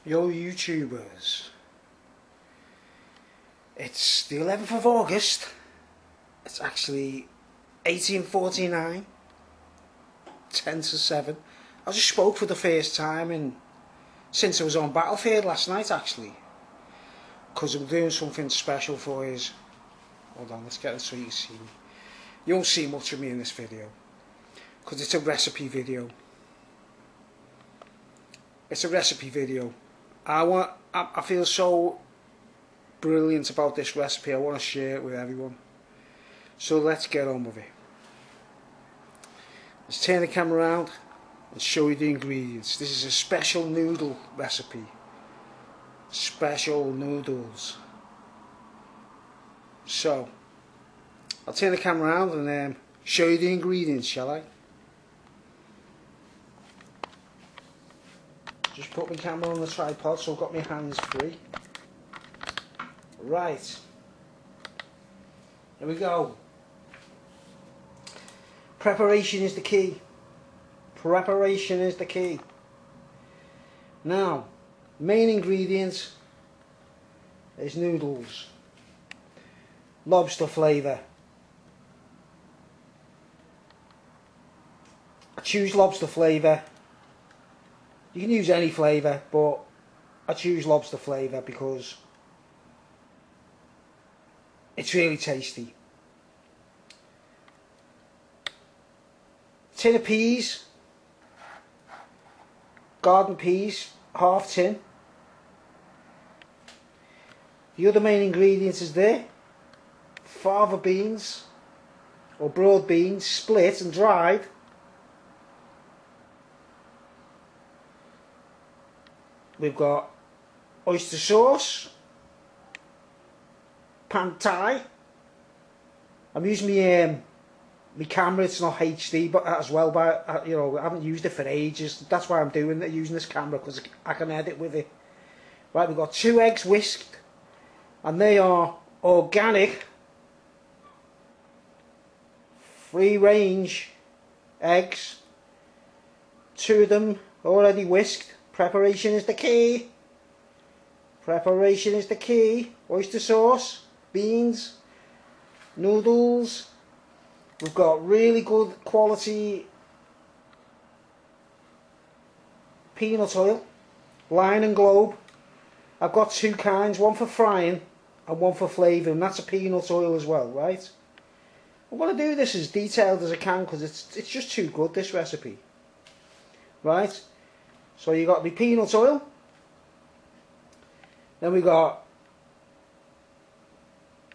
Yo YouTubers, it's the 11th of August, it's actually 1849, 10 to 7. I just spoke for the first time since I was on Battlefield last night actually, because I'm doing something special for you. Hold on, let's get it so you can see me. You won't see much of me in this video, because it's a recipe video. It's a recipe video. I feel so brilliant about this recipe. I want to share it with everyone. So let's get on with it. Let's turn the camera around and show you the ingredients. This is a special noodle recipe. Special noodles. So I'll turn the camera around and show you the ingredients, shall I? Just put my camera on the tripod so I've got my hands free. Right. Here we go. Preparation is the key. Preparation is the key. Now, main ingredient is noodles. Lobster flavour. I choose lobster flavour. You can use any flavour, but I choose lobster flavour because it's really tasty. Tin of peas, garden peas, half tin. The other main ingredients is there. Fava beans, or broad beans, split and dried. We've got oyster sauce, pad thai. I'm using my camera. It's not HD, but as well, but I haven't used it for ages. That's why I'm using this camera, because I can edit with it. Right, we've got 2 eggs whisked, and they are organic, free-range eggs. 2 of them already whisked. Preparation is the key. Preparation is the key. Oyster sauce, beans, noodles. We've got really good quality peanut oil, Line and Globe. I've got 2 kinds, one for frying and one for flavouring. That's a peanut oil as well, right? I'm going to do this as detailed as I can because it's just too good, this recipe. Right? So you got the peanut oil. Then we got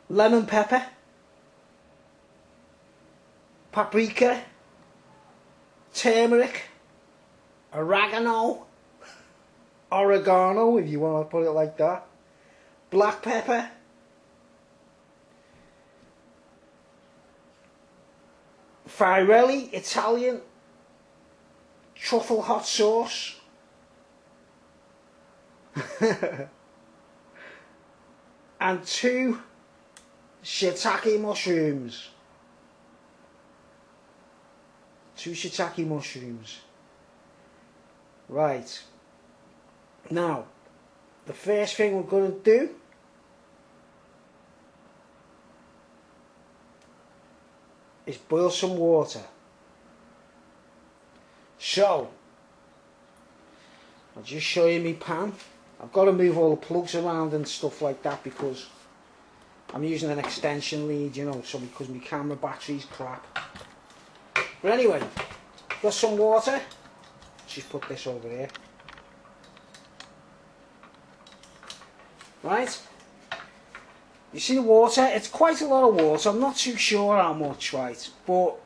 lemon pepper, paprika, turmeric, oregano if you want to put it like that, black pepper, Firelli Italian truffle hot sauce, and 2 shiitake mushrooms. 2 shiitake mushrooms. Right. Now, the first thing we're going to do is boil some water. So, I'll just show you my pan. I've got to move all the plugs around and stuff like that because I'm using an extension lead, so because my camera battery's crap. But anyway, got some water. Let's just put this over here. Right? You see the water? It's quite a lot of water. I'm not too sure how much, right? But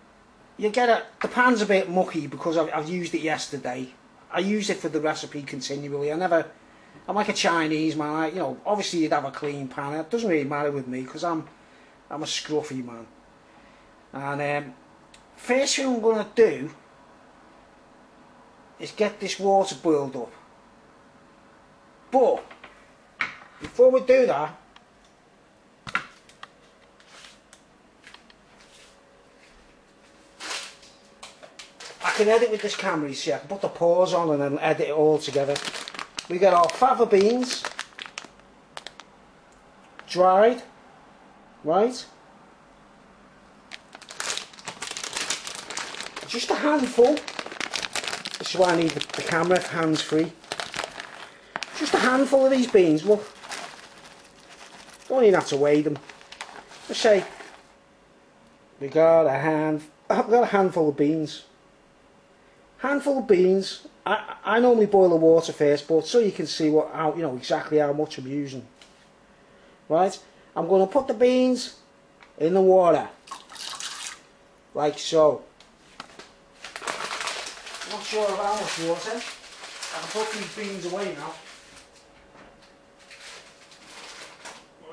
you get it. The pan's a bit mucky because I've used it yesterday. I use it for the recipe continually. I'm like a Chinese man. Obviously you'd have a clean pan. It doesn't really matter with me because I'm a scruffy man. And first thing I'm going to do is get this water boiled up. But before we do that, I can edit with this camera, you see. I can put the pause on and then edit it all together. we get our fava beans, dried, right? Just a handful. This is why I need the camera hands free. Just a handful of these beans, look. Don't even have to weigh them. Let's say I've got a handful of beans. Handful of beans. I normally boil the water first, but so you can see exactly how much I'm using. Right? I'm going to put the beans in the water, like so. Not sure of how much water. I can put these beans away now.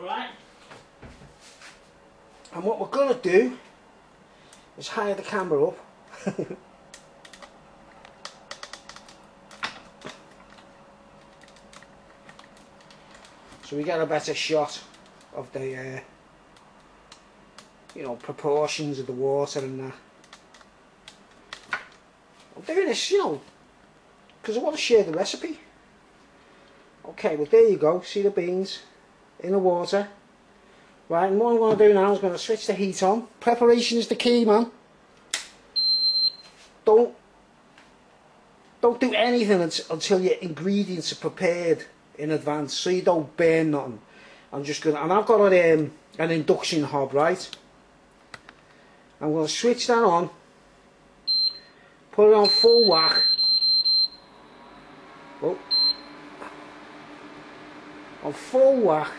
Right. And what we're going to do is hire the camera up. So we get a better shot of the proportions of the water and that. I'm doing this, because I want to share the recipe. Okay, well there you go, see the beans in the water. Right, and what I'm going to do now is going to switch the heat on. Preparation is the key, man. Don't do anything until your ingredients are prepared in advance, so you don't burn nothing. I've got an induction hob, right? I'm going to switch that on, put it on full whack. Oh. On full whack,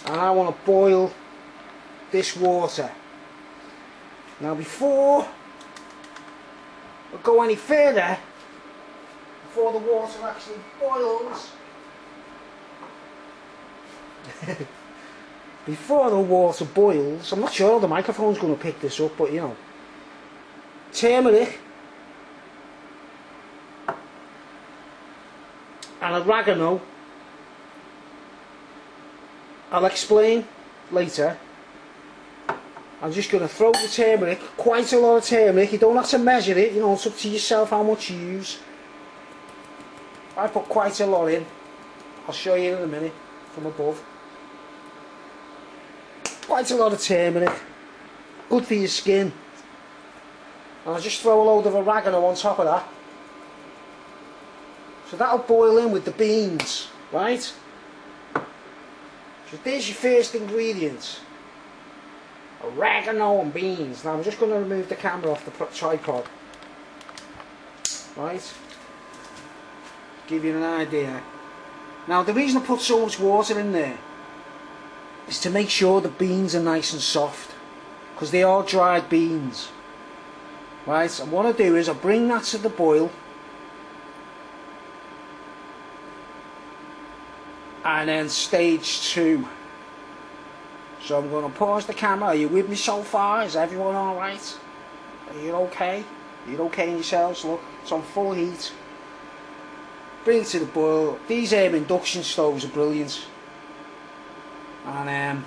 and I want to boil this water. Now before we go any further, before the water actually boils, before the water boils, I'm not sure the microphone's going to pick this up, but turmeric and oregano. I'll explain later. I'm just going to throw the turmeric, quite a lot of turmeric. You don't have to measure it, it's up to yourself how much you use. I put quite a lot in. I'll show you in a minute from above. Quite a lot of turmeric, good for your skin. And I'll just throw a load of oregano on top of that. So that'll boil in with the beans, right? So there's your first ingredients. Oregano and beans. Now I'm just going to remove the camera off the tripod. Right? Give you an idea. Now the reason I put so much water in there is to make sure the beans are nice and soft, because they are dried beans. Right? And what I do is I bring that to the boil, and then stage 2. So I'm going to pause the camera. Are you with me so far? Is everyone alright? Are you okay? Are you okay in yourselves? Look, it's on full heat. Bring it to the boil. These induction stoves are brilliant. And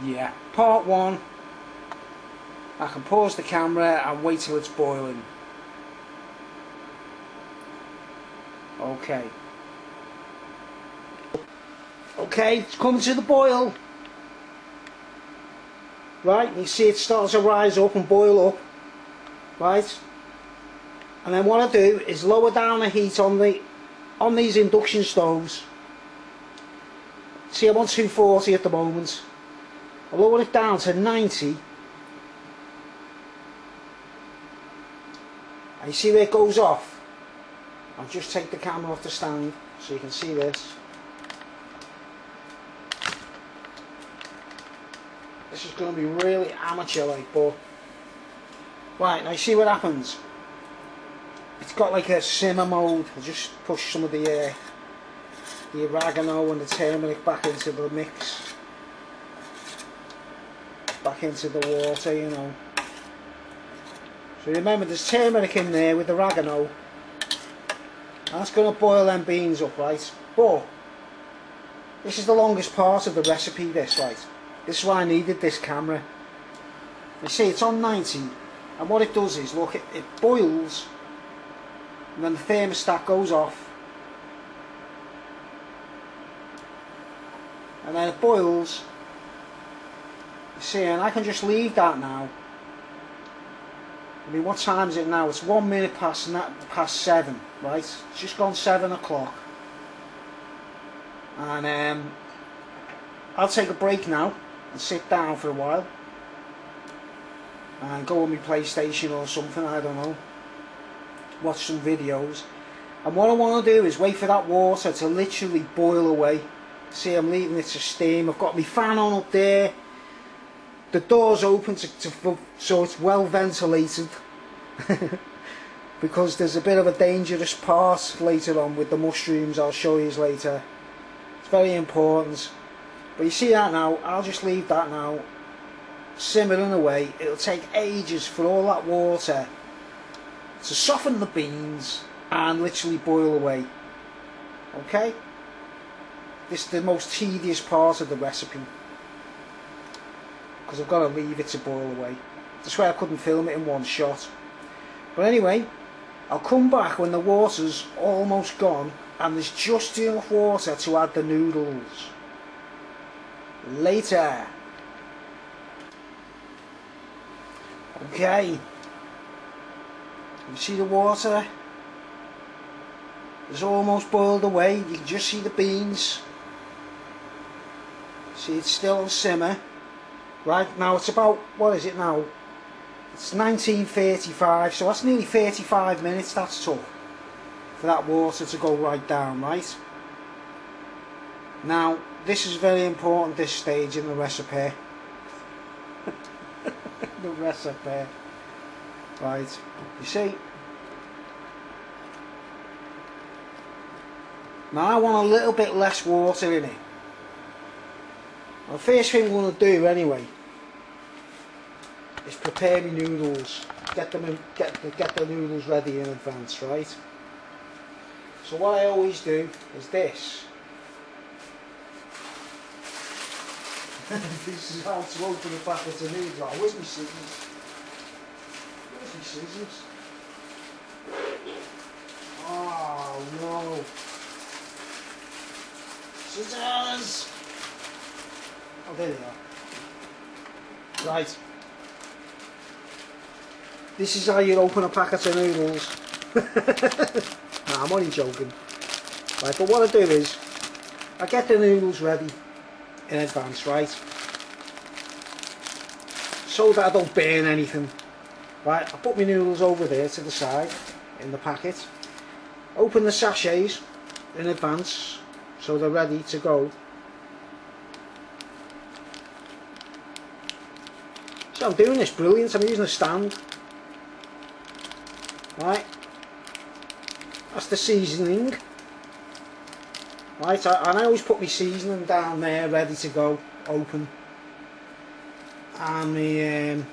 yeah, part 1. I can pause the camera and wait till it's boiling. Okay. Okay, it's coming to the boil. Right, you see it starts to rise up and boil up. Right? And then what I do is lower down the heat on these induction stoves. See, I'm on 240 at the moment. I lower it down to 90. And you see where it goes off? I'll just take the camera off the stand so you can see this. This is going to be really amateur like, but right, now you see what happens. It's got like a simmer mode. I'll just push some of the oregano and the turmeric back into the mix, back into the water, So remember, there's turmeric in there with the oregano. That's going to boil them beans up, right? But this is the longest part of the recipe, this, right? This is why I needed this camera. You see, it's on 90, and what it does is, look, it boils, and then the thermostat goes off, and then it boils. You see, and I can just leave that now. I mean, what time is it now? It's 1 minute past 7, right? It's just gone 7 o'clock. And I'll take a break now and sit down for a while and go on my PlayStation or something, I don't know. Watch some videos. And what I want to do is wait for that water to literally boil away. See, I'm leaving it to steam. I've got my fan on up there. The door's open so it's well ventilated. Because there's a bit of a dangerous part later on with the mushrooms. I'll show you later. It's very important. But you see that now, I'll just leave that now simmering away. It'll take ages for all that water to soften the beans and literally boil away. Okay? This is the most tedious part of the recipe, because I've got to leave it to boil away. That's why I couldn't film it in one shot. But anyway, I'll come back when the water's almost gone and there's just enough water to add the noodles. Later. Okay. You see the water? It's almost boiled away. You can just see the beans. See, it's still on simmer. Right, now it's about, what is it now? It's 19:35, so that's nearly 35 minutes that took for that water to go right down, right? Now, this is very important, this stage in the recipe. The recipe. Right, you see? Now I want a little bit less water in it. The first thing I'm going to do anyway is prepare my noodles. Get the noodles ready in advance, right? So what I always do is this. This is how to open a packet of noodles. Oh, where's my scissors? Where's my scissors? Oh no! Scissors! Oh, there they are. Right. This is how you open a packet of noodles. Nah, I'm only joking. Right, but what I do is, I get the noodles ready in advance, right? So that I don't burn anything. Right, I put my noodles over there to the side in the packet. Open the sachets in advance so they're ready to go. So I'm doing this brilliant. I'm using a stand. Right, that's the seasoning. Right, and I always put my seasoning down there ready to go, open. And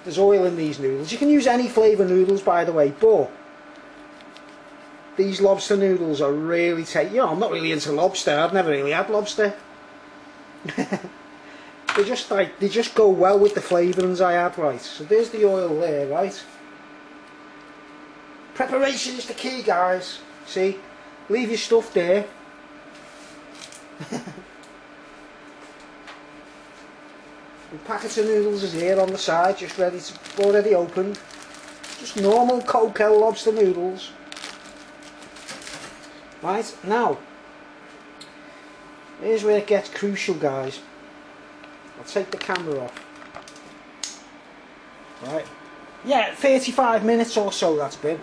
there's oil in these noodles. You can use any flavour noodles, by the way, but these lobster noodles are really tasty. You know, I'm not really into lobster. I've never really had lobster. They just go well with the flavourings I add, right? So there's the oil there, right? Preparation is the key, guys. See, leave your stuff there. The packet of noodles is here on the side, just ready to, already opened. Just normal cold lobster noodles. Right, now, here's where it gets crucial, guys. I'll take the camera off. Right, yeah, 35 minutes or so that's been.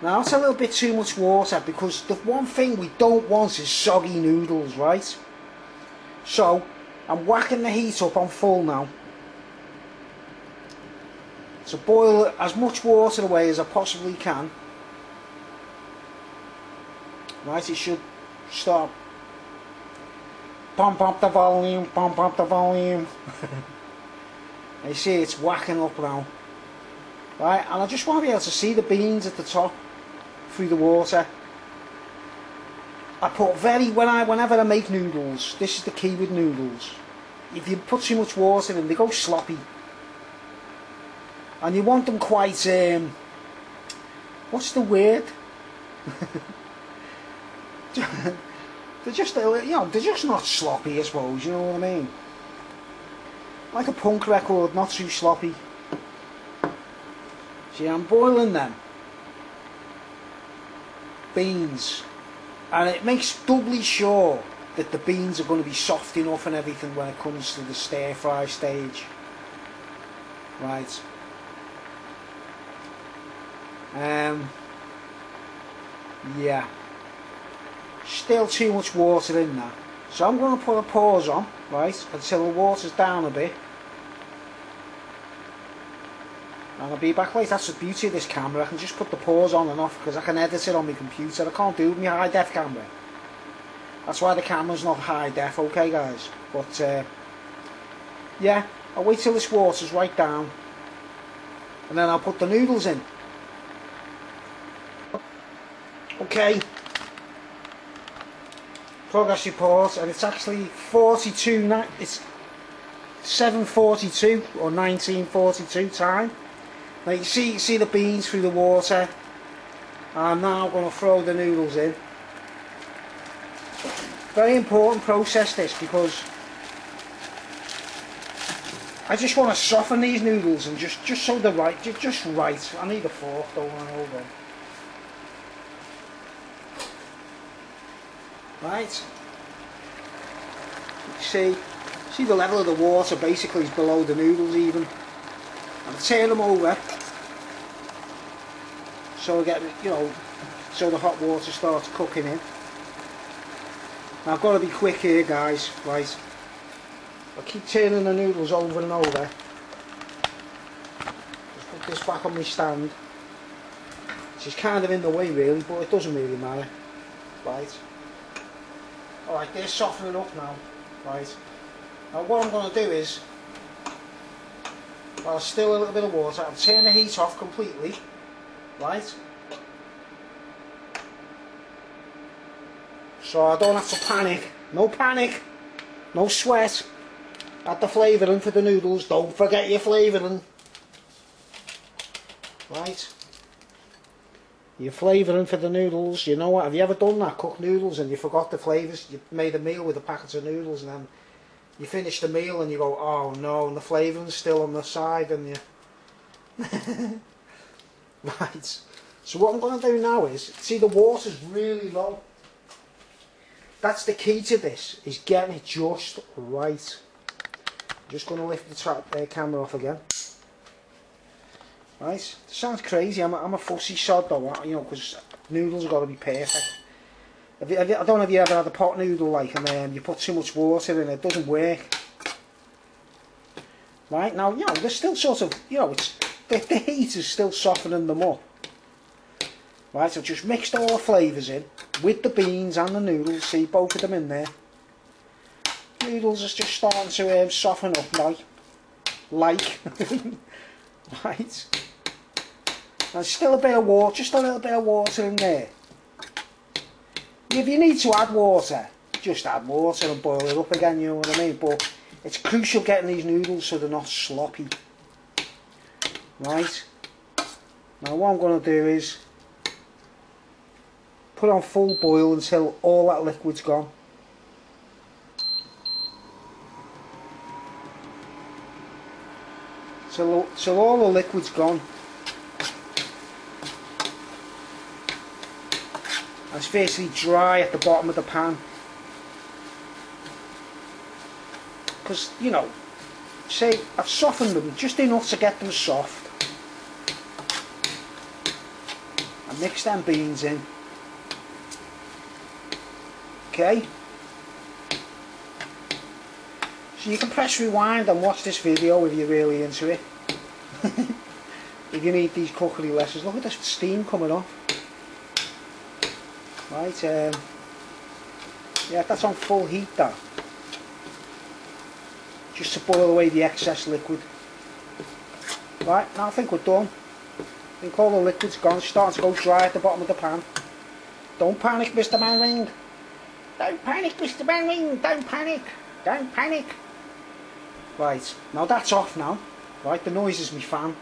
Now that's a little bit too much water, because the one thing we don't want is soggy noodles, right? So I'm whacking the heat up on full now to boil as much water away as I possibly can. Right, it should stop. Pump up the volume, pump up the volume. You see it's whacking up now. Right, and I just want to be able to see the beans at the top through the water. I put whenever I make noodles, this is the key with noodles. If you put too much water in, they go sloppy. And you want them quite, what's the word? They're just, you know, they're just not sloppy, I suppose, you know what I mean? Like a punk record, not too sloppy. See, I'm boiling them beans, and it makes doubly sure that the beans are going to be soft enough and everything when it comes to the stir fry stage. Right. Yeah. Still too much water in there. So I'm going to put a pause on, right, until the water's down a bit. And I'll be back later. That's the beauty of this camera. I can just put the pause on and off because I can edit it on my computer. I can't do it with my high def camera. That's why the camera's not high def, okay guys? But yeah, I'll wait till this water's right down. And then I'll put the noodles in. Okay. Progress report, and it's actually 42, it's 7:42 or 19:42 time. Now you see the beans through the water. I'm now going to throw the noodles in. Very important process this, because I just want to soften these noodles and just so they're right, just right. I need a fork, don't I? Hold on. Right. See the level of the water basically is below the noodles even. And turn them over so I get, you know, so the hot water starts cooking in. Now I've got to be quick here guys, right. I keep turning the noodles over and over. Just put this back on my stand. Which is kind of in the way really, but it doesn't really matter. Right. Alright, they're softening up now. Right. Now what I'm going to do is, while there's still a little bit of water, I'll turn the heat off completely. Right. So I don't have to panic. No panic. No sweat. Add the flavouring for the noodles. Don't forget your flavouring. Right. Your flavouring for the noodles. You know what? Have you ever done that? Cooked noodles and you forgot the flavours. You made a meal with a packet of noodles and then you finish the meal and you go, oh no, and the flavouring's still on the side and you... Right. So what I'm going to do now is, see the water's really low. That's the key to this, is getting it just right. Just going to lift the camera off again. Right, it sounds crazy. I'm a fussy sod though, you know, because noodles have got to be perfect. I don't know if you ever had a pot noodle like, and then you put too much water in it, it doesn't work. Right, now, you know, there's still sort of, you know, it's the heat is still softening them up. Right, I've just mixed all the flavours in, with the beans and the noodles, see both of them in there. Noodles is just starting to soften up now. Like. Right. There's still a bit of water, just a little bit of water in there. If you need to add water, just add water and boil it up again, you know what I mean? But it's crucial getting these noodles so they're not sloppy. Right. Now what I'm going to do is put on full boil until all that liquid's gone. So all the liquid's gone. And it's basically dry at the bottom of the pan. Because, you know, say I've softened them just enough to get them soft. I mix them beans in. Okay. So you can press rewind and watch this video if you're really into it. If you need these cookery lessons. Look at the steam coming off. Right, yeah, that's on full heat that. Just to boil away the excess liquid. Right, now I think we're done. I think all the liquid's gone. It's starting to go dry at the bottom of the pan. Don't panic, Mr. Manring. Don't panic, Mr. Manring. Don't panic. Don't panic. Right, now that's off now. Right, the noise is my fan.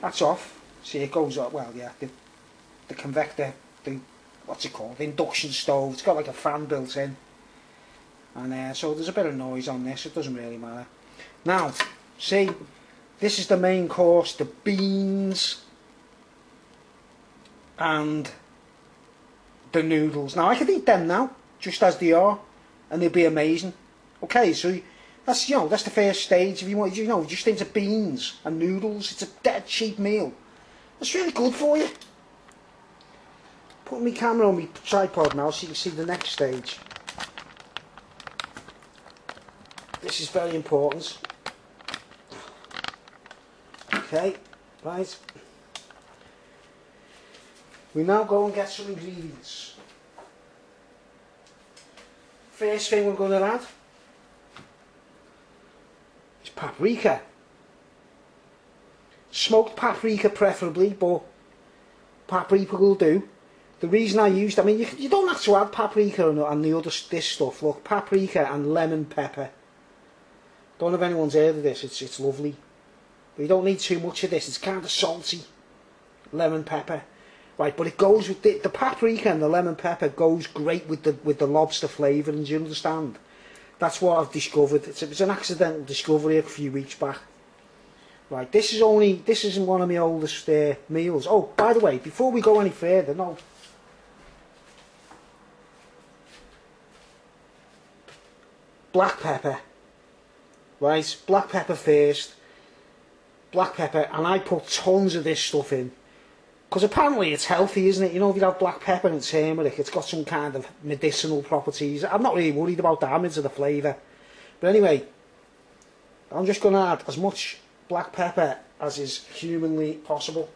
That's off. See, it goes up. Well, yeah, the convector, the what's it called, induction stove. It's got like a fan built in, and so there's a bit of noise on this. It doesn't really matter. Now, see, this is the main course, the beans and the noodles. Now I could eat them now, just as they are, and they'd be amazing. Okay, so that's that's the first stage. If you want, just into beans and noodles, it's a dead cheap meal. It's really good for you. Put my camera on my tripod now so you can see the next stage. This is very important. Okay, right. We now go and get some ingredients. First thing we're going to add is paprika. Smoked paprika preferably, but paprika will do. The reason I used, you don't have to add paprika and this stuff. Look, paprika and lemon pepper. Don't know if anyone's heard of this. It's lovely, but you don't need too much of this. It's kind of salty. Lemon pepper, right? But it goes with the paprika and the lemon pepper goes great with the lobster flavouring. Do you understand? That's what I've discovered. It's an accidental discovery a few weeks back. Right, this isn't one of my oldest meals. Oh, by the way, before we go any further, no. Black pepper. Right, black pepper first. Black pepper, and I put tons of this stuff in. Because apparently it's healthy, isn't it? You know, if you have black pepper and turmeric, it's got some kind of medicinal properties. I'm not really worried about that. I'm into the flavour. But anyway, I'm just going to add as much black pepper as is humanly possible.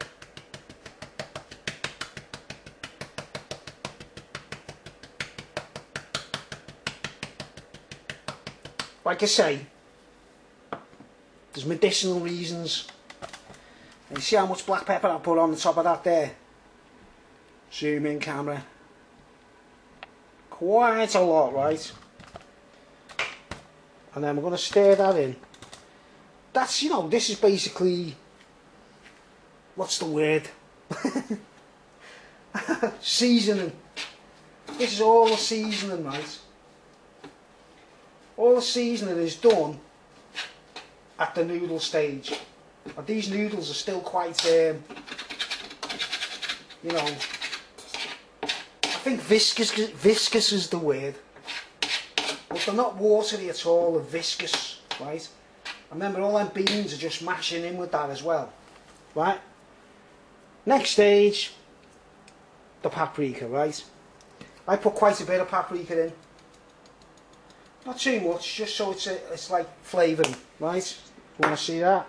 Like I say, there's medicinal reasons. And you see how much black pepper I put on the top of that there? Zoom in camera. Quite a lot, right? And then we're going to stir that in. That's, this is basically, what's the word? Seasoning. This is all the seasoning, right? All the seasoning is done at the noodle stage. And these noodles are still quite, I think viscous is the word. But they're not watery at all, they're viscous, right? Remember, all them beans are just mashing in with that as well, right? Next stage, the paprika, right? I put quite a bit of paprika in. Not too much, just so it's like flavouring, right? You want to see that?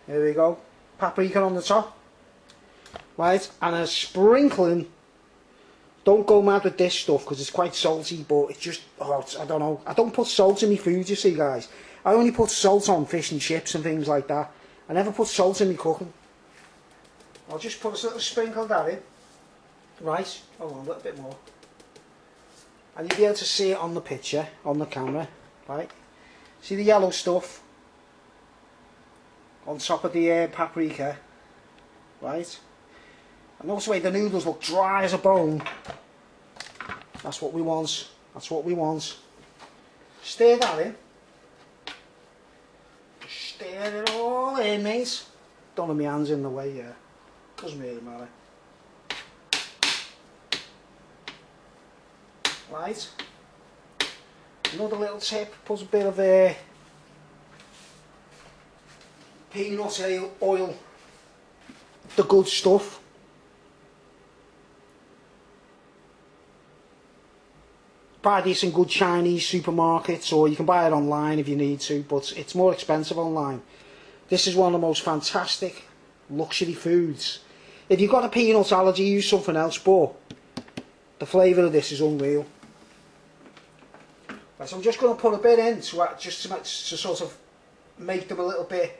There we go. Paprika on the top, right? And a sprinkling. Don't go mad with this stuff because it's quite salty, but it's just, I don't know. I don't put salt in my food, you see, guys. I only put salt on fish and chips and things like that. I never put salt in my cooking. I'll just put a little sprinkle of that in. Right, hold on, a little bit more. And you'll be able to see it on the picture, on the camera, right? See the yellow stuff on top of the paprika, right? And also the noodles look dry as a bone. That's what we want. That's what we want. Stir that in. Stir it all in, mate. Don't have my hands in the way, yeah. Doesn't really matter. Right. Another little tip, put a bit of peanut oil. The good stuff. Buy these in good Chinese supermarkets, or you can buy it online if you need to, but it's more expensive online. This is one of the most fantastic luxury foods. If you've got a peanut allergy, use something else, but the flavour of this is unreal. Right, so I'm just going to put a bit in to sort of make them a little bit,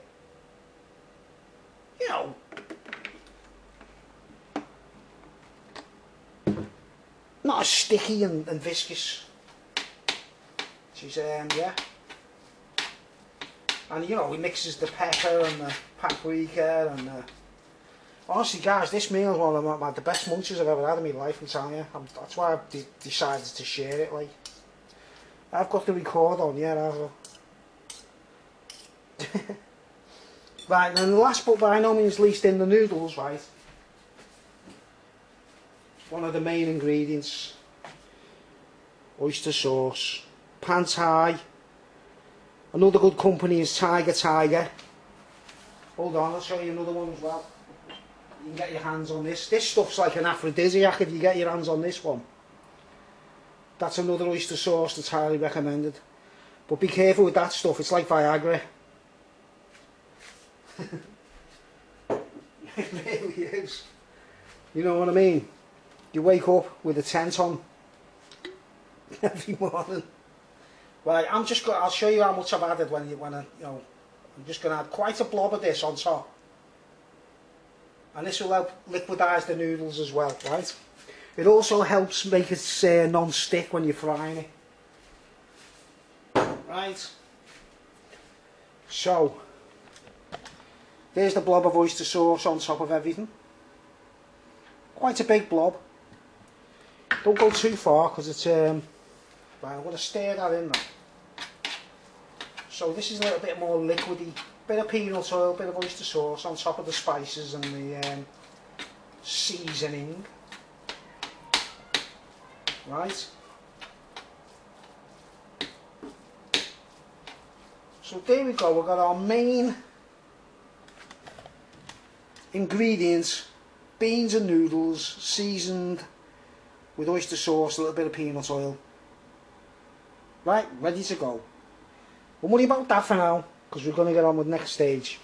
not as sticky and viscous. She's yeah. And he mixes the pepper and the paprika and Honestly, guys, this meal is one of the best munches I've ever had in my life, I'm telling you. That's why I've decided to share it, like. I've got the record on, yeah, I've... Right, and the last but by no means least in the noodles, right? One of the main ingredients. Oyster sauce. Pan Thai. Another good company is Tiger. Hold on, I'll show you another one as well. You can get your hands on this. This stuff's like an aphrodisiac if you get your hands on this one. That's another oyster sauce that's highly recommended. But be careful with that stuff, it's like Viagra. It really is. You know what I mean? You wake up with a tent on every morning. Right, I'll show you how much I've added when I'm just going to add quite a blob of this on top. And this will help liquidize the noodles as well, right? It also helps make it non-stick when you're frying it. Right. So, there's the blob of oyster sauce on top of everything. Quite a big blob. Don't go too far because it's... right, I'm going to stir that in now. So this is a little bit more liquidy. Bit of peanut oil, bit of oyster sauce on top of the spices and the seasoning. Right. So there we go, we've got our main ingredients, beans and noodles, seasoned with oyster sauce, a little bit of peanut oil. Right, ready to go. We'll worry about that for now, because we're going to get on with the next stage.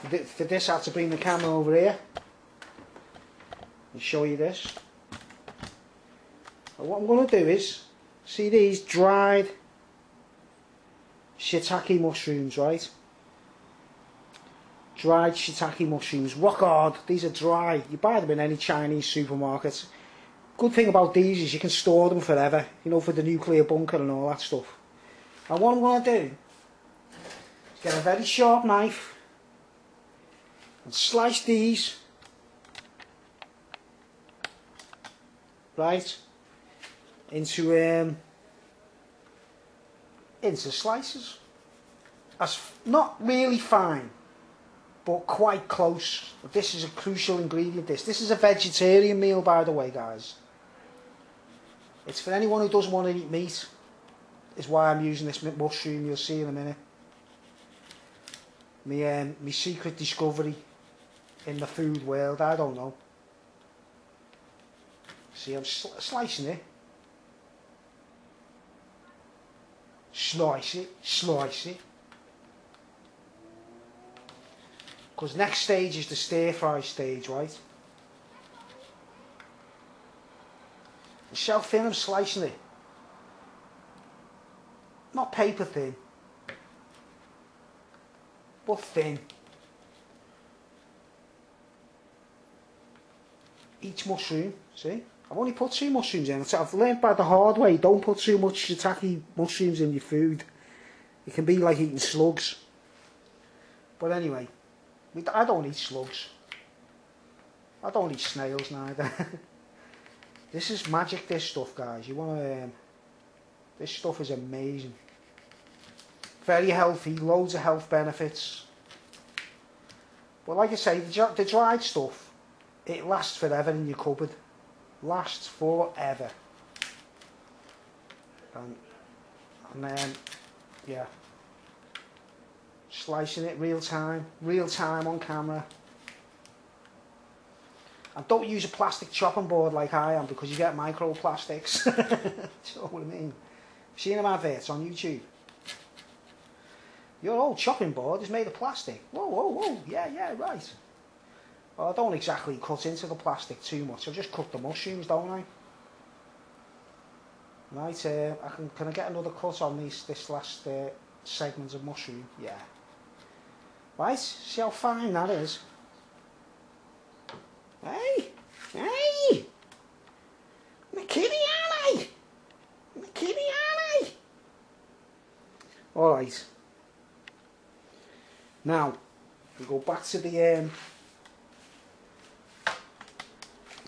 For this I have to bring the camera over here and show you this. And what I'm going to do is, see these dried Shitake mushrooms, right? Dried Shitake mushrooms, rock hard. These are dry. You buy them in any Chinese supermarket. Good thing about these is you can store them forever, you know, for the nuclear bunker and all that stuff. And what I'm going to do is get a very sharp knife and slice these, right, into slices. That's not really fine, but quite close. But this is a crucial ingredient. This is a vegetarian meal, by the way, guys. It's for anyone who doesn't want to eat meat. Is why I'm using this mushroom. You'll see in a minute. My secret discovery in the food world. I don't know. See, I'm slicing it. Slice it. Because next stage is the stir fry stage, right? See how thin I'm slicing it? Not paper thin, but thin. Each mushroom, see? I've only put 2 mushrooms in. I've learned by the hard way, don't put too much shiitake mushrooms in your food. It can be like eating slugs. But anyway, I don't eat slugs. I don't eat snails neither. This is magic, this stuff, guys. You want to... this stuff is amazing. Very healthy, loads of health benefits. But like I say, the dried stuff, it lasts forever in your cupboard. Lasts forever. And then, yeah. Slicing it real time on camera. And don't use a plastic chopping board like I am, because you get microplastics. Do you know what I mean? Seen them adverts on YouTube. Your old chopping board is made of plastic. Whoa, yeah, right. Well, I don't exactly cut into the plastic too much. I just cut the mushrooms, don't I? Right, can I get another cut on this last segment of mushroom? Yeah. Right, see how fine that is? Hey! McKinney, Alright. Now, we go back to the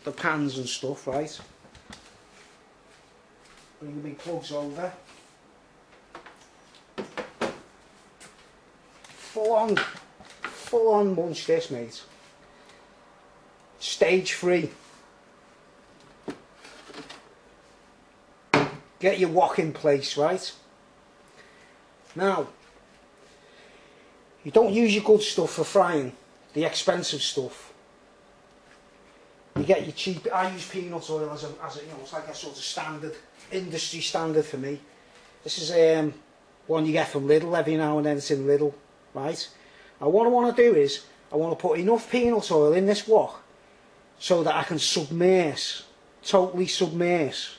the pans and stuff, right? Bring the big plugs over. Full on munch this, mate. Stage 3. Get your wok in place, right? Now, you don't use your good stuff for frying, the expensive stuff. You get your cheap, I use peanut oil as a you know, it's like a sort of standard, industry standard for me. This is one you get from Lidl every now and then, it's in Lidl, right? And what I want to do is, I want to put enough peanut oil in this wok so that I can submerge, totally submerge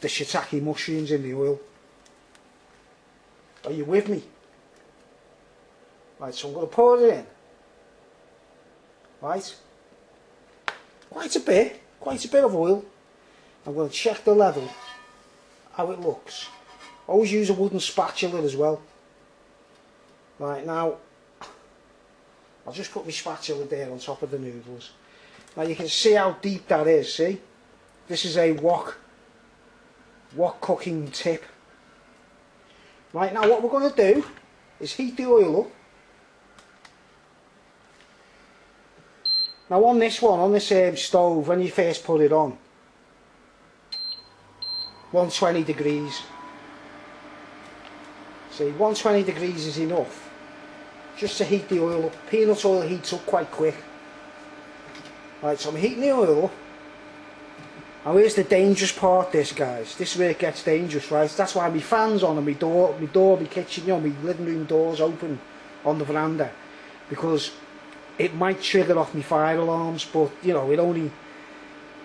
the shiitake mushrooms in the oil. Are you with me? Right, so I'm going to pour it in. Right? Quite a bit of oil. I'm going to check the level, how it looks. Always use a wooden spatula as well. Right, now, I'll just put my spatula there on top of the noodles. Now you can see how deep that is, see? This is a wok cooking tip. Right, now what we're going to do is heat the oil up. Now on this one, on this stove, when you first put it on, 120 degrees. See, 120 degrees is enough just to heat the oil up. Peanut oil heats up quite quick. Right, so I'm heating the oil up. Now here's the dangerous part, this, guys. This is where it gets dangerous, right? That's why my fan's on and my door, my kitchen, you know, my living room door's open on the veranda, because it might trigger off my fire alarms, but you know,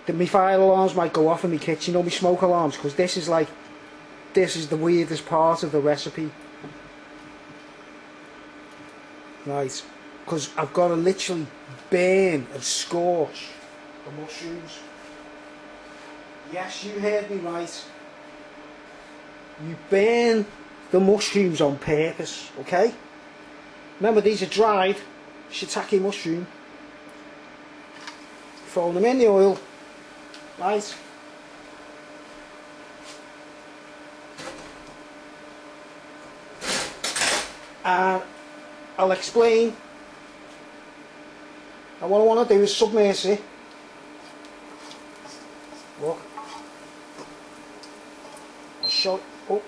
my fire alarms might go off in my kitchen, or my smoke alarms, because this is the weirdest part of the recipe. Right, because I've got to literally burn and scorch the mushrooms. Yes, you heard me right. You burn the mushrooms on purpose, okay? Remember, these are dried shiitake mushroom. Throw them in the oil, right? And I'll explain. And what I want to do is submerge it. Look. I'll show it. Oh.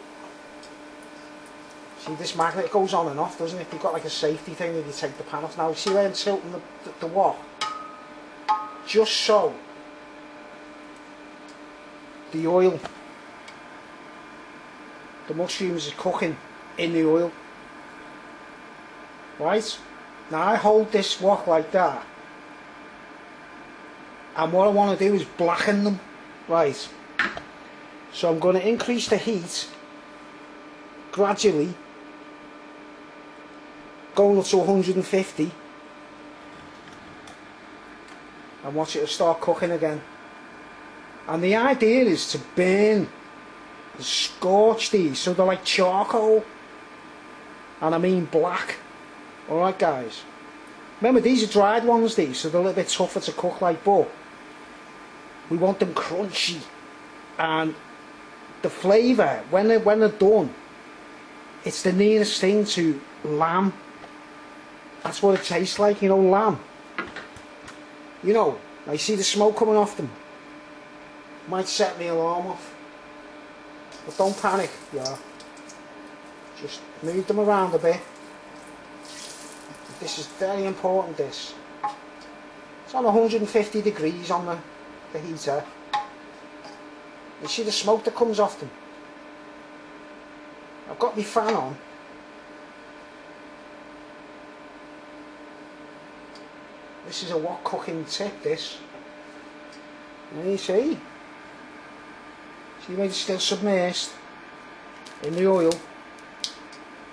See, this magnet goes on and off, doesn't it? You've got like a safety thing if you take the pan off. Now, see where I'm tilting the wok? Just so the oil, the mushrooms are cooking in the oil. Right? Now I hold this wok like that, and what I want to do is blacken them. Right? So I'm going to increase the heat gradually, going up to 150, and watch it start cooking again. And the idea is to burn and scorch these so they're like charcoal, and I mean black. Alright, guys, remember these are dried ones, these, so they're a little bit tougher to cook like, but we want them crunchy, and the flavour when they're done, it's the nearest thing to lamb. That's what it tastes like, you know, lamb. You know, I see the smoke coming off them. Might set the alarm off. But don't panic, yeah. Just move them around a bit. This is very important, this. It's on 150 degrees on the heater. You see the smoke that comes off them. I've got my fan on. This is a wok cooking tip, this. And you see when it's still submerged in the oil,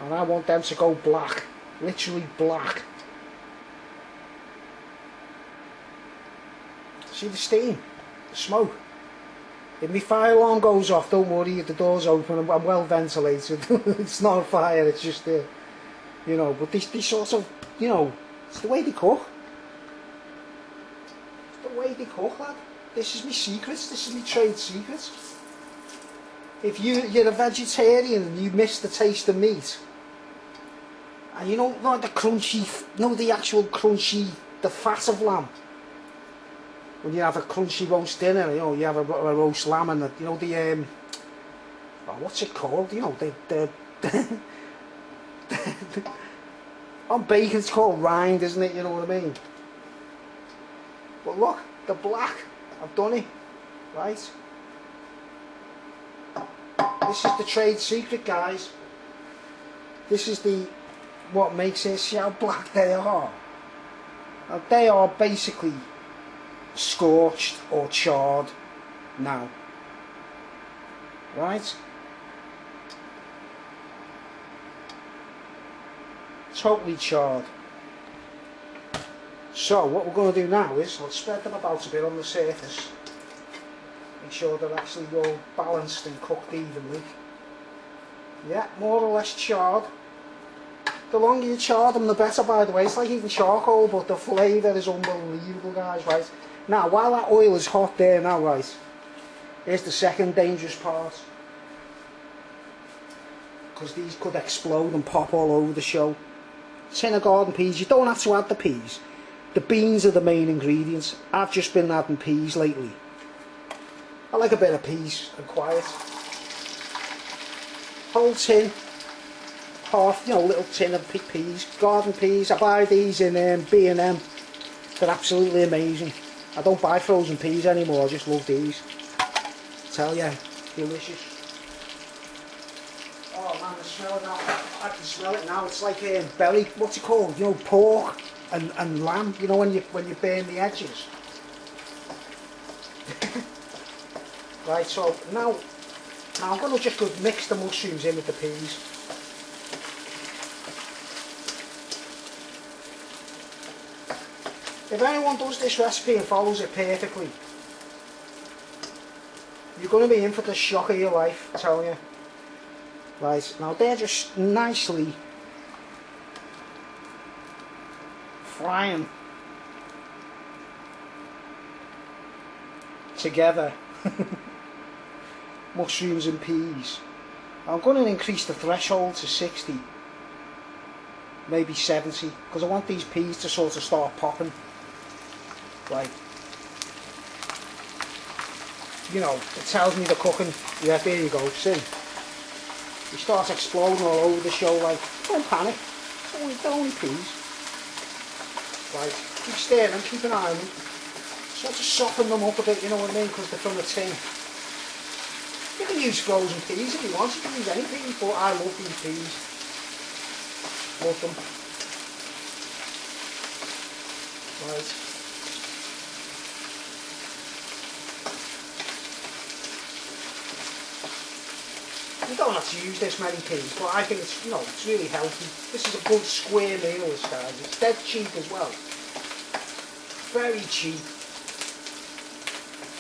and I want them to go black, literally black. See the steam, the smoke. If my fire alarm goes off, don't worry, if the door's open, I'm well ventilated. It's not a fire, it's just you know, but these sorts of, you know, it's the way they cook. It's the way they cook, lad. This is my secrets, this is my trade secrets. If you're a vegetarian and you miss the taste of meat, and you don't like the crunchy, the actual crunchy, the fat of lamb. When you have a crunchy roast dinner, you have a roast lamb and the what's it called? The on bacon it's called rind, isn't it? You know what I mean? But look, the black, I've done it, right? This is the trade secret, guys. This is what makes it. See how black they are? Now, they are basically scorched or charred now, right? Totally charred. So what we're going to do now is I'll spread them about a bit on the surface, make sure they're actually all balanced and cooked evenly. Yeah, more or less charred. The longer you char them the better, by the way. It's like eating charcoal, but the flavour is unbelievable, guys, right? Now, while that oil is hot there now, right, here's the second dangerous part. Because these could explode and pop all over the show. Tin of garden peas, you don't have to add the peas. The beans are the main ingredients. I've just been adding peas lately. I like a bit of peas and quiet. Whole tin, half, little tin of peas, garden peas. I buy these in B&M. They're absolutely amazing. I don't buy frozen peas anymore, I just love these. Tell you, delicious. Oh man, I smell it now. I can smell it now. It's like belly, what's it called? Pork and lamb. When you burn the edges. Right, so now I'm going to just mix the mushrooms in with the peas. If anyone does this recipe and follows it perfectly, you're going to be in for the shock of your life, I tell you. Right, now they're just nicely frying together. Mushrooms and peas. I'm going to increase the threshold to 60, maybe 70, because I want these peas to sort of start popping. Right, it tells me they're cooking. Yeah, there you go, see? It starts exploding all over the show, like, don't panic, they're only peas. Right, keep stirring them, keep an eye on them. Sort of soften them up a bit, you know what I mean, because they're from a tin. You can use frozen peas if you want, you can use any peas, but I love these peas. Love them. Right. You don't have to use this many peas, but I think it's, it's really healthy. This is a good square meal, this, guys. It's dead cheap as well. Very cheap.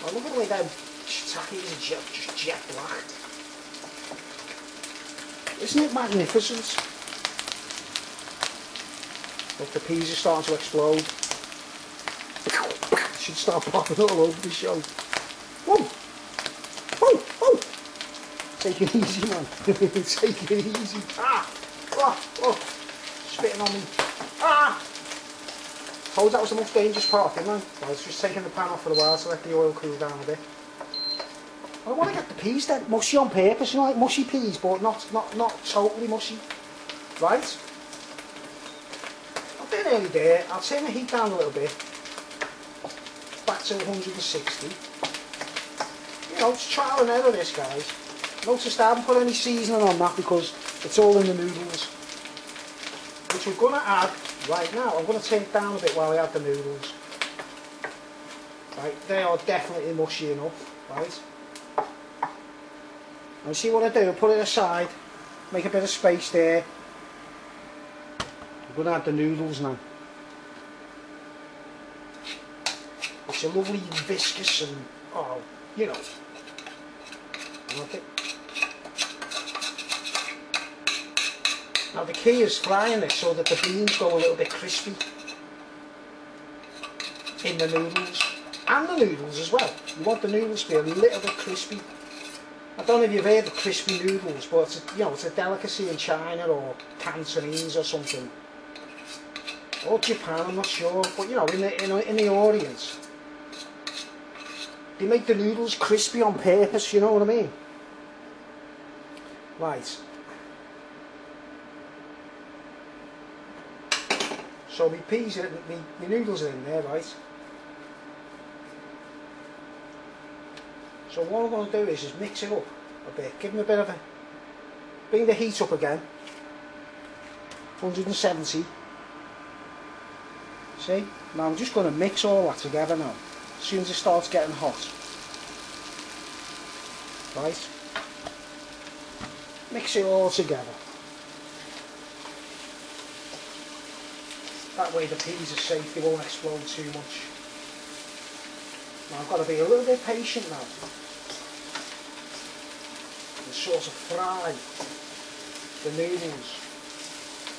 Oh, look at the way that shiitake is just jet black. Isn't it magnificent? Look, the peas are starting to explode. Should start popping all over the show. Whoa! Whoa! Whoa! Take it easy, man. Take it easy. Ah! Oh! Oh! Spitting on me. Ah! Told you that was the most dangerous part, didn't I? I was just taking the pan off for a while to let the oil cool down a bit. I want to get the peas dead mushy on purpose, like mushy peas, but not totally mushy. Right? I've been nearly there. I'll turn the heat down a little bit. Back to 160. It's trial and error, this, guys. Notice I haven't put any seasoning on that because it's all in the noodles. Which we're going to add right now. I'm going to turn it down a bit while I add the noodles. Right, they are definitely mushy enough, right? Now see what I do, put it aside, make a bit of space there. I'm going to add the noodles now. It's a lovely viscous and, like it. Now the key is frying it so that the beans go a little bit crispy in the noodles. and the noodles as well. You want the noodles to be a little bit crispy. I don't know if you've heard of crispy noodles, but it's a, it's a delicacy in China or Cantonese or something, or Japan. I'm not sure, but in the audience, they make the noodles crispy on purpose. You know what I mean? Right. So my peas, my noodles are in there, right? So what I'm going to do is just mix it up a bit, give them a bit of a, bring the heat up again, 170. See? Now I'm just going to mix all that together now, as soon as it starts getting hot. Right? Mix it all together. That way the peas are safe, they won't explode too much. Now I've got to be a little bit patient now. And sort of fry the noodles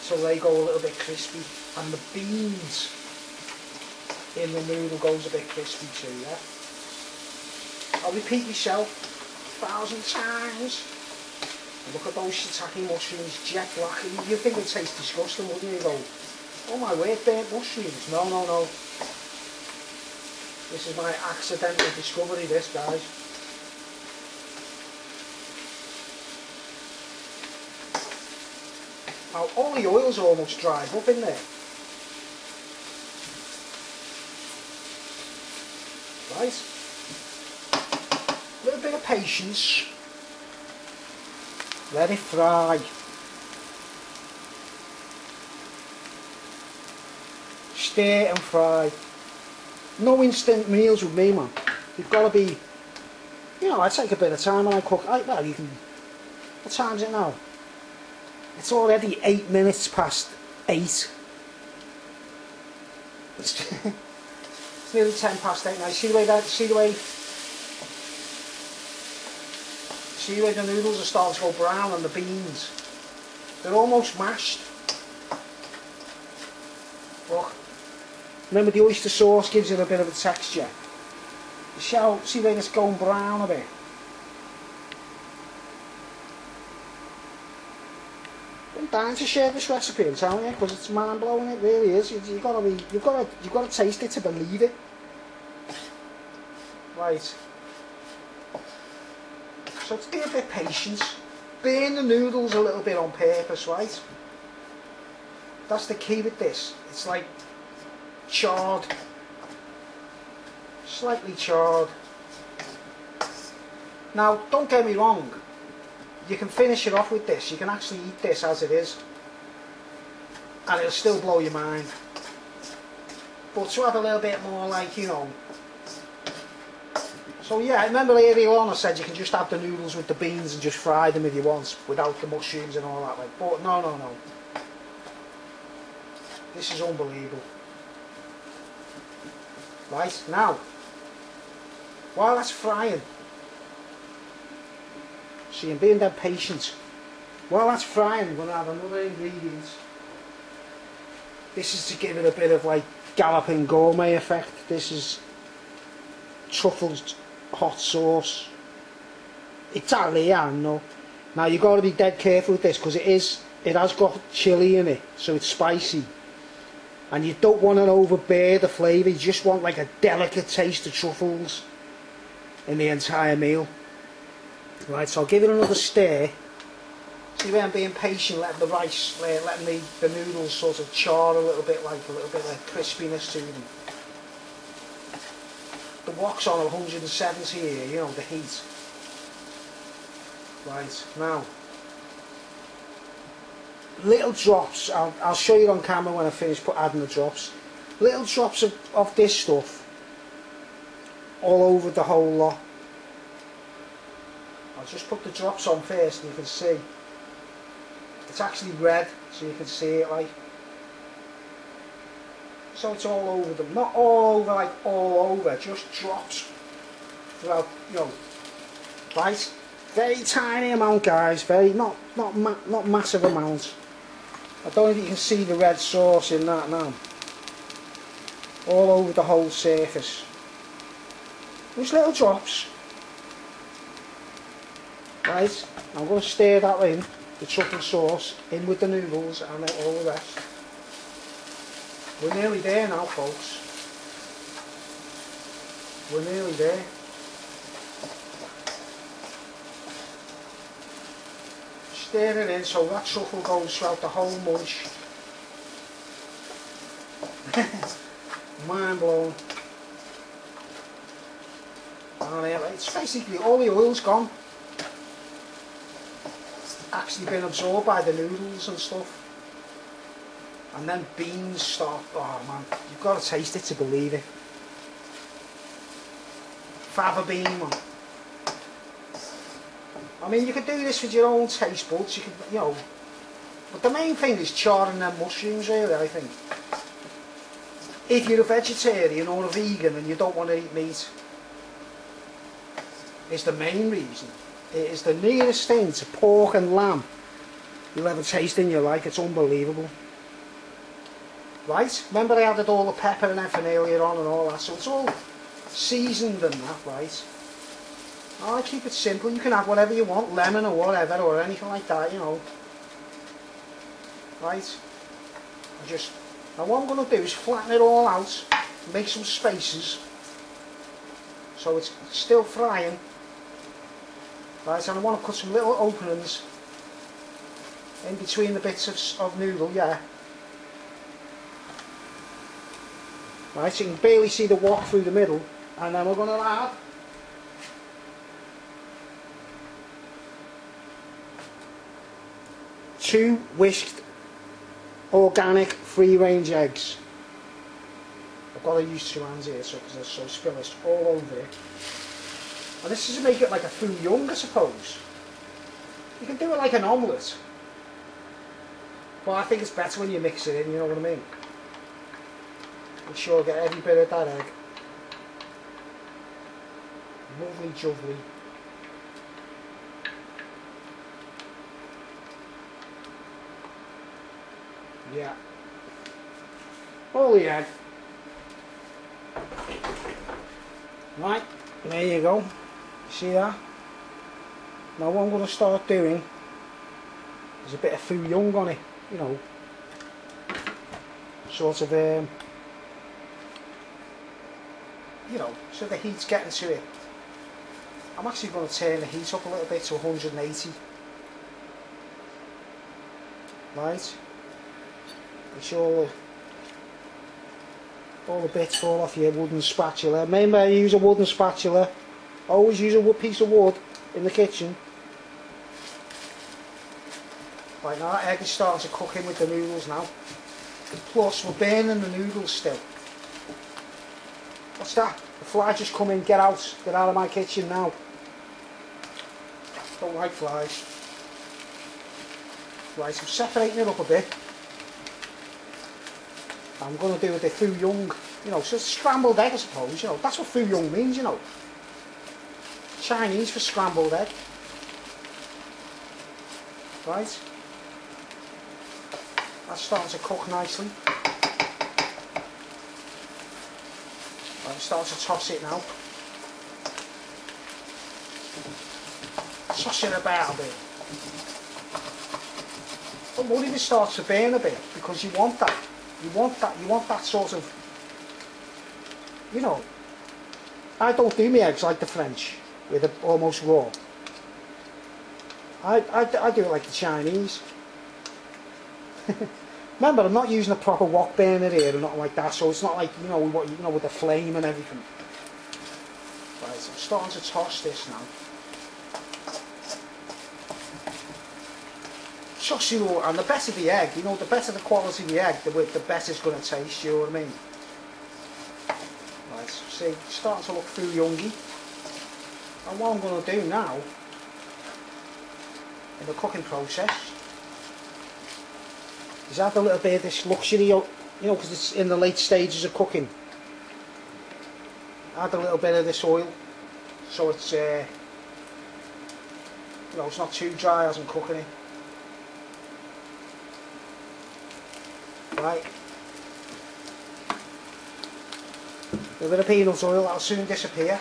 till they go a little bit crispy, and the beans in the noodle goes a bit crispy too, yeah? I'll repeat myself 1,000 times. And look at those shiitake mushrooms, jet black. You'd think it tastes disgusting, wouldn't you? You go, oh my word, burnt mushrooms. No, no, no. This is my accidental discovery, this, guys. Now, all the oil's almost dried up in there. Right? A little bit of patience. Let it fry. Stir and fry. No instant meals with me, man. You've got to be, I take a bit of time when I cook. Well, you can, what time is it now? It's already 8 minutes past 8. It's nearly 10 past 8 now. See the way the noodles are starting to go brown, and the beans, they're almost mashed. Look. Remember, the oyster sauce gives it a bit of a texture. See where it's going brown a bit. I'm dying to share this recipe, I'm telling you, because it's mind blowing. It really is. You've got to taste it to believe it. Right. So to be a bit patient, burn the noodles a little bit on purpose, right? That's the key with this. It's like charred, slightly charred. Now, don't get me wrong, you can finish it off with this. You can actually eat this as it is, and it'll still blow your mind. But to have a little bit more, like, so yeah, I remember earlier on I said you can just have the noodles with the beans and just fry them if you want, without the mushrooms and all that, like. But no, no, no. This is unbelievable. Right, now, while that's frying, see, I'm being dead patient. While that's frying, I'm going to add another ingredient. This is to give it a bit of like galloping gourmet effect. This is truffles hot sauce. Italiano. Now you've got to be dead careful with this, because it has got chili in it, so it's spicy. And you don't want to overbear the flavour, you just want like a delicate taste of truffles in the entire meal. Right, so I'll give it another stir. See where I'm being patient, letting the rice, letting the noodles sort of char a little bit, like a little bit of crispiness to them. The wok's on 170 here, the heat. Right, now, little drops, I'll show you on camera when I finish adding the drops. Little drops of this stuff all over the whole lot. I'll just put the drops on first and you can see. It's actually red, so you can see it, like. So it's all over them. Not all over, like all over, just drops. Throughout, right? Very tiny amount, guys. Not massive amounts. I don't know if you can see the red sauce in that now. All over the whole surface. Just little drops. Right, I'm going to stir that in, the truffle sauce, in with the noodles and then all the rest. We're nearly there now, folks. We're nearly there. Stir it in so that truffle goes throughout the whole munch. Mind blown. And it's basically all the oil's gone. Actually been absorbed by the noodles and stuff. And then beans start, oh man, you've got to taste it to believe it. Fava bean, man. I mean, you could do this with your own taste buds, you could, you know, but the main thing is charring them mushrooms, really, I think. If you're a vegetarian or a vegan and you don't want to eat meat, it's the main reason. It is the nearest thing to pork and lamb you'll ever taste in your life. It's unbelievable. Right? Remember I added all the pepper and everything earlier on and all that, so it's all seasoned and that, right? I keep it simple. You can add whatever you want, lemon or whatever, or anything like that, you know. Right? Now what I'm going to do is flatten it all out, make some spaces, so it's still frying. Right, and I want to cut some little openings in between the bits of noodle, yeah. Right, so you can barely see the wok through the middle, and then we're going to add two whisked organic free-range eggs. I've got to use two hands here because they're so spillish all over it. And this is to make it like a fouillon, I suppose. You can do it like an omelette. But I think it's better when you mix it in, you know what I mean? Make sure I get every bit of that egg. Lovely jubbly. Yeah. All the egg. Right, there you go. See that? Now what I'm going to start doing is a bit of fouillon on it, you know. Sort of, you know, so the heat's getting to it. I'm actually going to turn the heat up a little bit to 180. Right? Make sure all the bits fall off your wooden spatula. Remember, use a wooden spatula. Always use a wood piece of wood in the kitchen. Right, now that egg is starting to cook in with the noodles now. Plus, we're burning the noodles still. What's that? The fly just come in. Get out. Get out of my kitchen now. Don't like flies. Right, I'm separating it up a bit. I'm going to do with the fouillon, you know, so it's scrambled egg, I suppose, you know. That's what fouillon means, you know. Chinese for scrambled egg. Right. That's starting to cook nicely. Right, start to toss it now. Toss it about a bit. Don't worry if it starts to burn a bit, because you want that. You want that sort of, you know. I don't do my eggs like the French, with it almost raw. I do it like the Chinese. Remember, I'm not using a proper wok burner here or nothing like that, so it's not like, you know, what, you know, with the flame and everything. Right, so I'm starting to toss this now. Toss you, and the better the egg, you know, the better the quality of the egg, the better it's going to taste, you know what I mean? Right, so see, it's starting to look fouillon-y. And what I'm going to do now, in the cooking process, is add a little bit of this luxury, you know, because it's in the late stages of cooking. Add a little bit of this oil, so it's, you know, it's not too dry as I'm cooking it. Right. A bit of peanut oil, that'll soon disappear.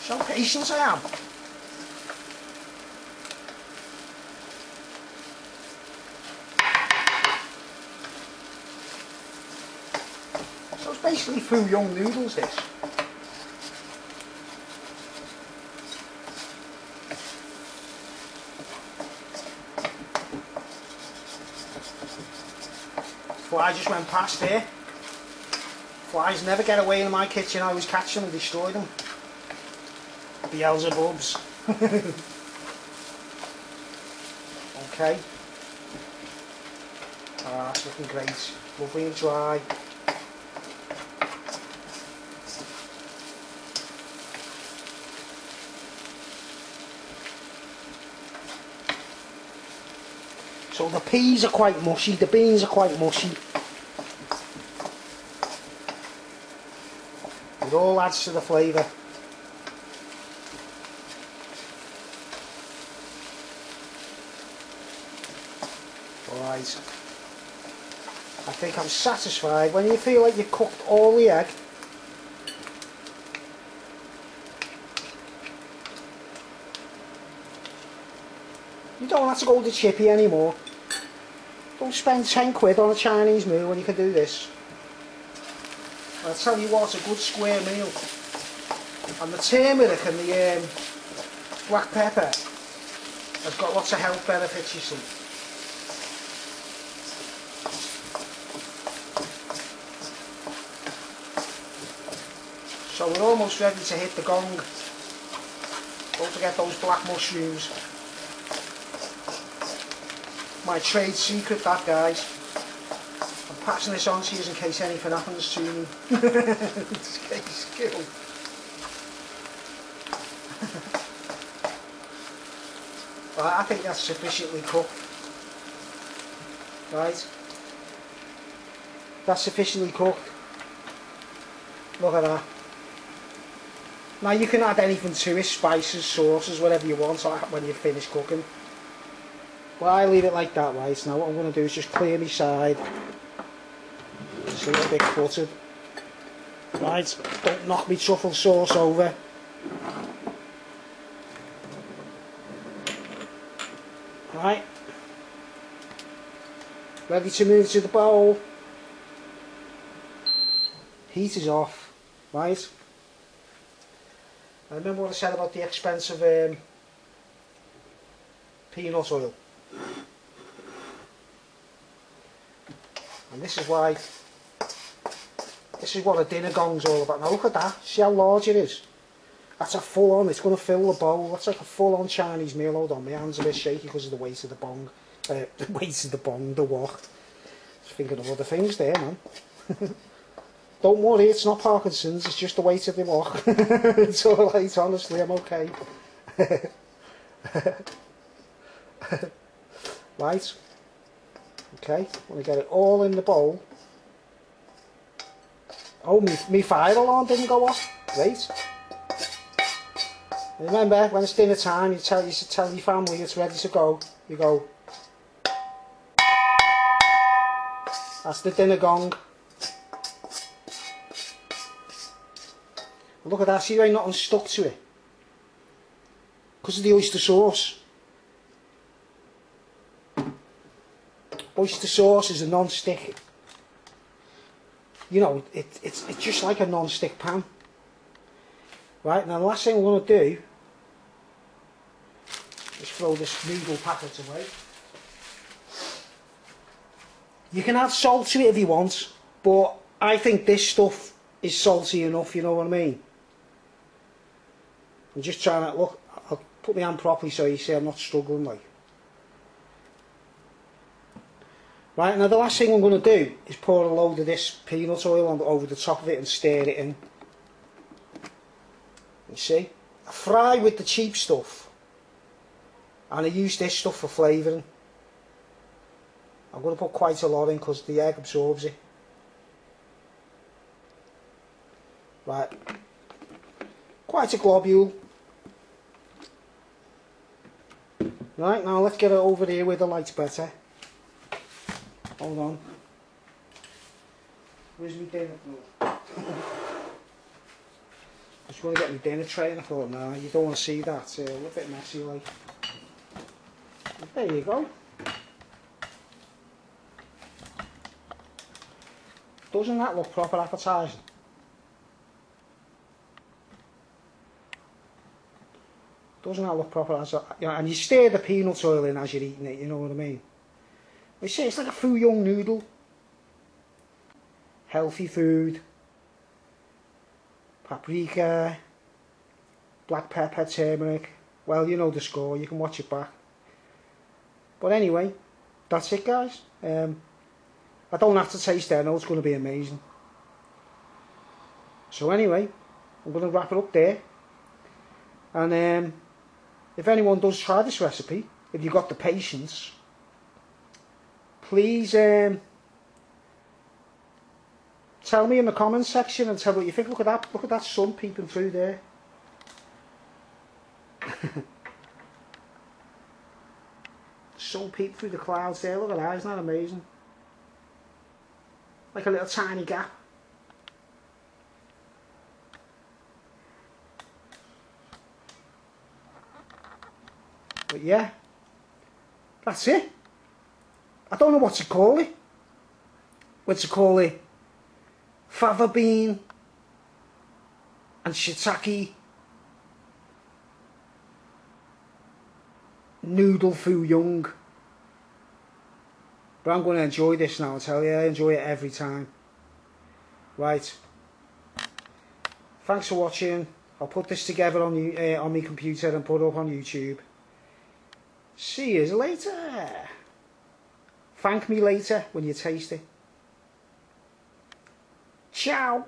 So patient I am. So it's basically Fu Young noodles, this. Fly just went past there. Flies never get away in my kitchen, I always catch them and destroy them. Beelzebubs. Okay. Ah, it's looking great. Lovely and dry. So the peas are quite mushy, the beans are quite mushy. It all adds to the flavour. Alright. I think I'm satisfied. When you feel like you've cooked all the egg, you don't have to go to chippy anymore. Don't spend 10 quid on a Chinese meal when you can do this. I'll tell you what, a good square meal. And the turmeric and the black pepper has got lots of health benefits, you see. So we're almost ready to hit the gong. Don't forget those black mushrooms. My trade secret, that, guys. I'm passing this on to you in case anything happens to me. It's great skill. Right, I think that's sufficiently cooked. Right. That's sufficiently cooked. Look at that. Now you can add anything to it, spices, sauces, whatever you want when you finish cooking. Well, I leave it like that, right? Now what I'm going to do is just clear my side. It's a little bit cluttered. Right, don't knock me truffle sauce over. Right. Ready to move to the bowl. Heat is off. Right. I remember what I said about the expensive peanut oil. And this is why, this is what a dinner gong's all about. Now look at that, see how large it is? That's a full on, it's going to fill the bowl. That's like a full on Chinese meal. Hold on, my hands are a bit shaky because of the weight of the bong. The weight of the bong, the wok. Just thinking of other things there, man. Don't worry, it's not Parkinson's, it's just the weight of the wok. It's alright, honestly, I'm okay. Right. Okay, want to get it all in the bowl. Oh, me fire alarm didn't go off. Great. Remember, when it's dinner time, you tell your family it's ready to go. You go. That's the dinner gong. Look at that, see there ain't nothing stuck to it. Because of the oyster sauce. Oyster sauce is a non-stick. You know, it's just like a non-stick pan. Right, now the last thing we're going to do is throw this noodle packet away. You can add salt to it if you want, but I think this stuff is salty enough, you know what I mean? I'm just trying to, look, I'll put my hand properly so you see I'm not struggling like. Right, now the last thing I'm going to do is pour a load of this peanut oil over the top of it and stir it in. You see? I fry with the cheap stuff and I use this stuff for flavouring. I'm going to put quite a lot in because the egg absorbs it. Right. Quite a globule. Right, now let's get it over here where the light's better. Hold on. Where's my dinner plate? I was going to get my dinner tray and I thought, no, you don't want to see that. It's a little bit messy, like. There you go. Doesn't that look proper appetising? Doesn't that look proper? You know, and you stir the peanut oil in as you're eating it, you know what I mean? It's like a fuyong noodle. Healthy food. Paprika. Black pepper, turmeric. Well, you know the score, you can watch it back. But anyway, that's it, guys. I don't have to taste it, I know it's going to be amazing. So anyway, I'm going to wrap it up there. And if anyone does try this recipe, if you've got the patience, please tell me in the comments section and tell me what you think. Look at that sun peeping through there. Sun peeping through the clouds there, look at that, isn't that amazing? Like a little tiny gap. But yeah, that's it. I don't know what to call it. What to call it? Fava bean and shiitake noodle fuyong. But I'm going to enjoy this now, I tell you. I enjoy it every time. Right. Thanks for watching. I'll put this together on my computer and put it up on YouTube. See you later. Thank me later when you taste it. Ciao.